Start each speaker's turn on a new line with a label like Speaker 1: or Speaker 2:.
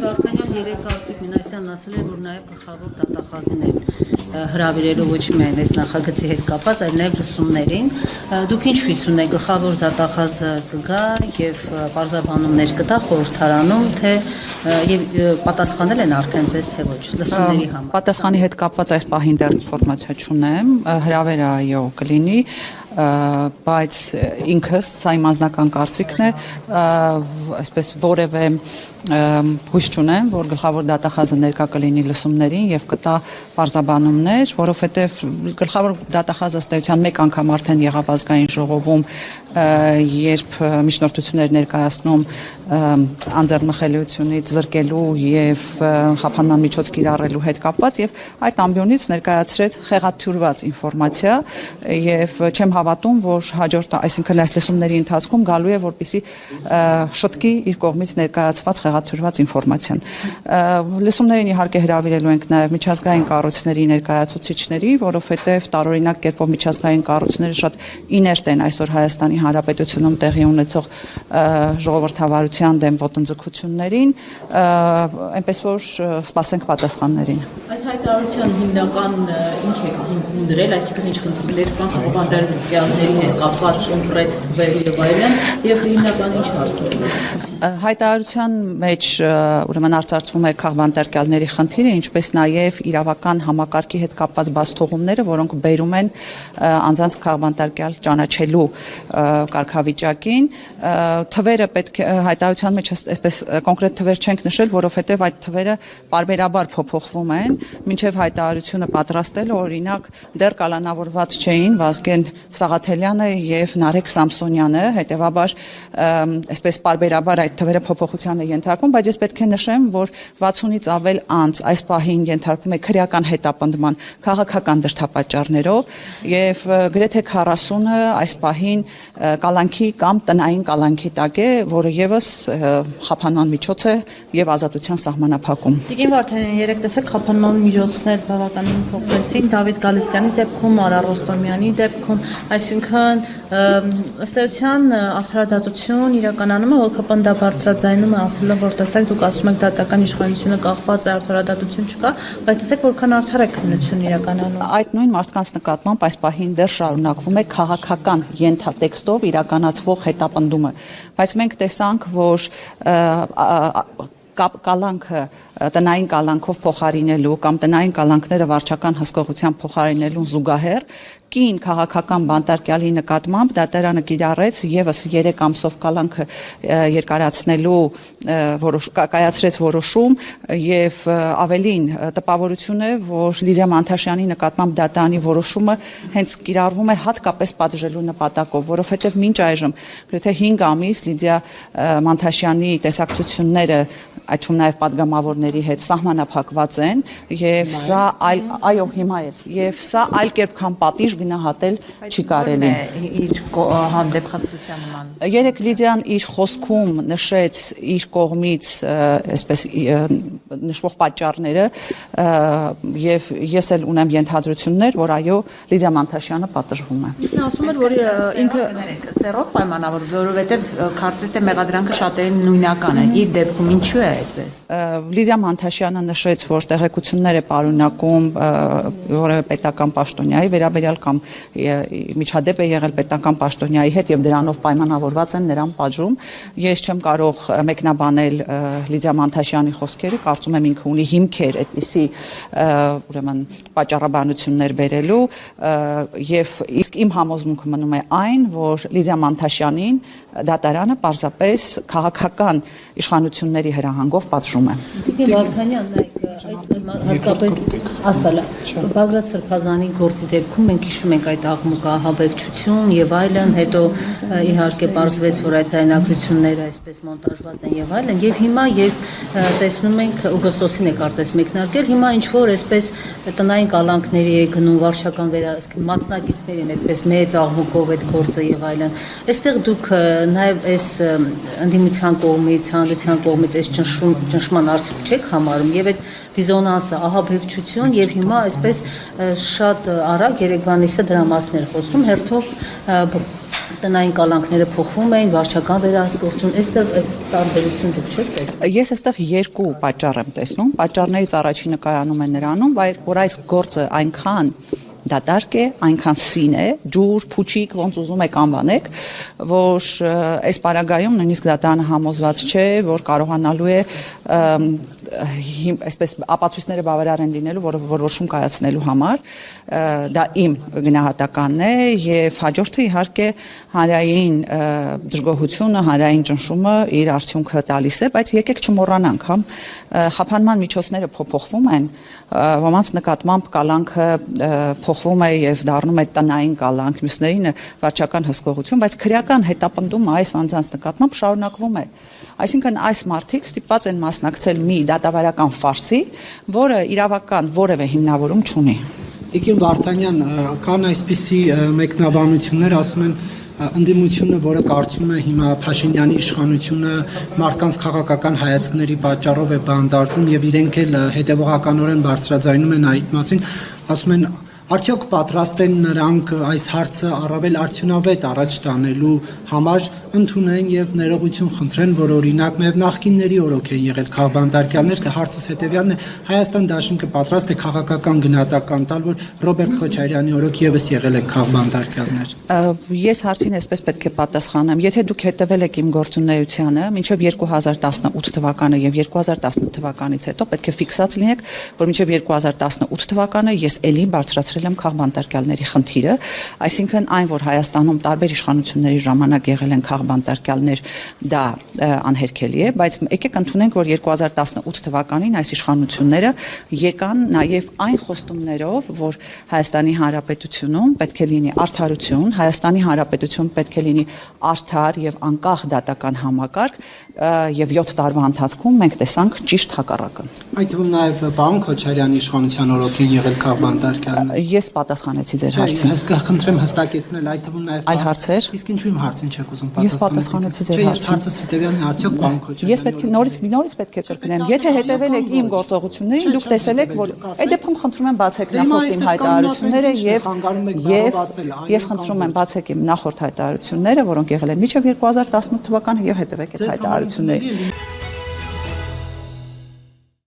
Speaker 1: Վարդանյան երեք կարծիք Մինասյանն ասել էր, որ նաև գլխավոր դատախազին հրավիրելու ոչ միայն այս նախագծի հետ կապված, այլ նաև լսումներին։ Դուք ինչ հույս ունեք, գլխավոր դատախազը կգա եւ պարզաբանումներ կտա խորհրդարանում, թե եւ պատասխանել են արդեն ձեզ, թե ոչ լսումների համար։
Speaker 2: Պատասխանի հետ կապված այս պահին դեռ ինֆորմացիա չունեմ, հրավերը այո կլինի, բայց ինքս սա իմ անձնական կարծիքն է, այսպես որևէ հույս չունեմ, որ գլխավոր դատախազը ներկա կլինի լսումներին եւ կտա պարզաբանումներ, որովհետեւ գլխավոր դատախազը ըստ էության մեկ անգամ արդեն եղավ ազգային ժողովում, երբ միջնորդություններ ներկայացնում անձեռնխելիությունից զրկելու եւ խափանման միջոց կիրառելու հետ կապված եւ այդ ամբիոնից ներկայացրեց խեղաթյուրված ինֆորմացիա եւ չեմ հավատում, որ հաջորդ, այսինքն այս լսումների ընթացքում գալու է որպեսզի շտկի իր կողմից ներկայացված խեղաթյուրված ինֆորմացիան։ Լսումներին իհարկե հրավիրելու ենք նաև միջազգային կառույցների ներկայացուցիչների, որովհետև տարօրինակ կերպով միջազգային կառույցները շատ իներտ են այսօր Հայաստանի Հանրապետությունում տեղի ունեցող ժողովրդավարության դեմ ոտնձգություններին, այնպես որ սպասենք պատասխաններին։
Speaker 3: Այս հայտարարության հիմնական ինչ է հիմքում դրել, այսինքն ինչ խնդիրներ կան խաղաբանտարկյալների հետ կապված կոնկրետ թվեր եւ այլն, եւ հիմնական ինչ հարցեր։
Speaker 2: Հայտարարության մեջ ուրեմն արծարծվում է քաղբանտարկյալների խնդիրը, ինչպես նաև իրավական համակարգի հետ կապված բացթողումները, որոնք բերում են անձանց քաղբանտարկյալ ճանաչելու կարգավիճակին։ Թվերը պետք է հայտարարության մեջ այսպես կոնկրետ թվեր չենք նշել, որովհետև այդ թվերը պարբերաբար փոփոխվում են, մինչև հայտարարությունը պատրաստելը օրինակ դեռ կալանավորված չէին Վազգեն Սաղաթելյանը եւ Նարեկ Սամսոնյանը, հետեւաբար այսպես պարբերաբար այդ թվերը փոփոխության է ենթարկվում, բայց ես պետք է նշեմ, որ 60-ից ավել անց այս պահին ենթարկվում է քրեական հետապնդման քաղաքական դրդապատճառներով եւ գրեթե 40-ը այս պահին կալանքի կամ տնային կալանքի տակ է, որը եւս խափանման միջոց է եւ ազատության սահմանափակում։
Speaker 3: Տիկին Վարդանյան, երեք տեսեք խափանման միջոցներ բավականին փոխվեցին Դավիթ Գալստյանի դեպքում, Արա Ռոստոմյանի դեպքում, այսինքն ըստ էության արդարադատություն իրականանում է հոգապնդա բարձրաձայնում է ասելով, որ տեսեք դուք ասում եք դատական իշխանությունը կախված է, արդարադատություն չկա, բայց տեսեք որքան արդար է քննություն իրականանում։
Speaker 2: Այդ նույն մարդկանց նկատմամբ այս պահին դեռ շարունակվում է քաղաքական ենթատեքստով իրականացվող հետապնդումը, բայց մենք տեսանք, որ կալանքը տնային կալանքով փոխարինելու կամ տնային կալանքները վարչական հսկողությամբ փոխարինելու զուգահեռ կին քաղաքական բանտարկյալի նկատմամբ դատարանը կիրառեց եւս 3 ամսով կալանքը երկարացնելու կայացրեց որոշում եւ ավելին տպավորություն է, որ Լիդիա Մանթաշյանի նկատմամբ դատարանի որոշումը հենց կիրառվում է հատկապես պատժելու նպատակով, որովհետեւ մինչ այժմ գրեթե 5 ամիս Լիդիա Մանթաշյանի տեսակցությունները այդ թվում նաև падգամավորների հետ սահմանափակված են եւ սա այո հիմա էլ եւ սա այլ կերպ քան պատիժ գնահատել չի կարելի
Speaker 3: իր հանդեպ խստության նման։
Speaker 2: Երեք Լիդիան իր խոսքում նշեց իր կողմից այսպես նշվող պատճառները եւ ես էլ ունեմ ենթադրություններ, որ այո Լիդիա Մանթաշյանը պատժվում է։
Speaker 3: Նա ասում էր, որ ինքը սերով պայմանավոր, որովհետեւ կարծես թե մեղադրանքը շատերին նույնական է։ Իր դեպքում ինչու է այդպես։
Speaker 2: Լիդիա Մանթաշյանը նշեց, որ տեղեկություններ է պարունակում որևէ պետական պաշտոնյայի վերաբերյալ կամ միջադեպ է եղել պետական պաշտոնյայի հետ եւ դրանով պայմանավորված են նրան պատժում։ Ես չեմ կարող մեկնաբանել Լիդիա Մանթաշյանի խոսքերը, կարծում եմ ինքը ունի հիմքեր այդպիսի ուրեմն պատճառաբանություններ բերելու եւ իսկ իմ համոզմունքը մնում է այն, որ Լիդիա Մանթաշյանին դատարանը պարզապես քաղաքական իշխանությունների հրահանգով պատժում է։
Speaker 1: Տիկին Վարդանյան, այս հատկապես ասալը Բագրատ Սրբազանի գործի դեպքում մենք հիշում ենք այդ աղմուկը, ահաբեկչություն եւ այլն, հետո իհարկե պարզվեց, որ այդ ձայնագրությունները այսպես մոնտաժված են եւ այլն, եւ հիմա երբ տեսնում ենք օգոստոսին է կարծես մեկնարկել, հիմա ինչ որ այսպես տնային կալանքների է գնում վարչական մասնակիցներին այդպես մեծ աղմուկով այդ գործը եւ այլն։ Այստեղ դուք նաեւ այս ընդդիմության կողմից, հանրության կողմից այս ճնշման արդյունք չեք համարում եւ այդ դիզոնանսը, ահաբեկչություն եւ հիմա այսպես շատ արագ Երևանիսը դրա մասն էր խոսում հերթով տնային կալանքները փոխվում էին, վարչական վերահսկողություն, այստեղ այս տարբերություն դուք չեք տեսնում։
Speaker 2: Ես այստեղ երկու պատճառ եմ տեսնում։ Պատճառներից առաջինը կայանում է նրանում, որ այս գործը այնքան դատարկ է, այնքան սին է, ջուր, փուչիկ, ոնց ուզում եք անվանեք, որ այս պարագայում նույնիսկ դատարանը համոզված չէ, որ կարողանալու է այսպես ապացույցները բավարար են լինելու որոշում կայացնելու համար, դա իմ գնահատականն է եւ հաջորդը իհարկե հանրային դժգոհությունը, հանրային ճնշումը իր արդյունքը տալիս է, բայց եկեք չմոռանանք, խափանման միջոցները փոփոխվում են, ոմանց նկատմամբ կալանքը փոխվում է եւ դառնում է տնային կալանք, մյուսներին վարչական հսկողություն, բայց քրեական հետապնդումը այս անձանց նկատմամբ շարունակվում է։ Այսինքն այս մարդիկ ստիպված են մասնակցել մի դատավարական ֆարսի, որը իրավական որևէ հիմնավորում չունի։
Speaker 4: Տիկին Վարդանյան, կան այսպիսի մեկնաբանություններ, ասում են ընդդիմությունը, որը կարծում է հիմա Փաշինյանի իշխանությունը մարդկանց քաղաքական հայացքների պատճառով է բանդարտում եւ իրենք էլ հետեւողականորեն բարձրաձայնում են այդ մասին, ասում են արդյոք պատրաստ են նրանք այս հարցը առավել արդյունավետ առաջ տանելու համար ընդունեն եւ ներողություն խնդրեն, որ օրինակ նաեւ նախկինների օրոք են եղել քաղբանտարկյալներ, հարցս հետեւյալն է, Հայաստան դաշինքը պատրաստ է քաղաքական գնահատական տալ, որ Ռոբերտ Քոչարյանի օրոք եւս եղել են քաղբանտարկյալներ։
Speaker 2: Ես հարցին այսպես պետք է պատասխանեմ, եթե դուք հետևել եք իմ գործունեությանը, մինչև 2018 թվականը եւ 2018 թվականից հետո պետք է ֆիքսած լինեք, որ մինչև 2018 թվականը ես ելի բարձրացրել եմ քաղբանտարկյալների խնդիրը, այսինքն այն, որ Հայաստանում տարբեր իշխանությունների ժամանակ եղել են քաղբանտարկյալներ, դա անհերքելի է, բայց եկեք ընդունենք, որ 2018 թվականին այս իշխանությունները եկան նաև այն խոստումներով, որ Հայաստանի Հանրապետությունում պետք է լինի արդարություն, Հայաստանի Հանրապետություն պետք է լինի արդար եւ անկախ դատական համակարգ եւ 7 տարվա ընթացքում մենք տեսանք ճիշտ հակառակը։
Speaker 4: Այդ թվում նաև պարոն Քոչարյանի իշխանության օրոք են եղել քաղբանտարկյալներ։
Speaker 2: Ես պատասխանեցի ձեր հարցին։
Speaker 4: Հսկա խնդրեմ հստակեցնել, այդ թվում նաև
Speaker 2: այլ հարցեր։
Speaker 4: Իսկ ինչու իմ հարցին չեք ուզում
Speaker 2: պատասխանել։ Ես պատասխանեցի ձեր հարցին։
Speaker 4: Հարցս հետեւյալն է, արդյոք պարոն Քոչարյանը։
Speaker 2: Ես պետք է նորից պետք է կրկնեմ։ Եթե հետևել եք իմ գործողություններին, դուք տեսել եք, որ այդ դեպքում խնդրում եմ բացեք նախորդ իմ հայտարարությունները եւ ես խնդրում եմ բացեք իմ նախորդ հայտարարությունները, որոնք եղել են մինչև 2018 թվականը եւ հետևեք այդ հայտարարություններին։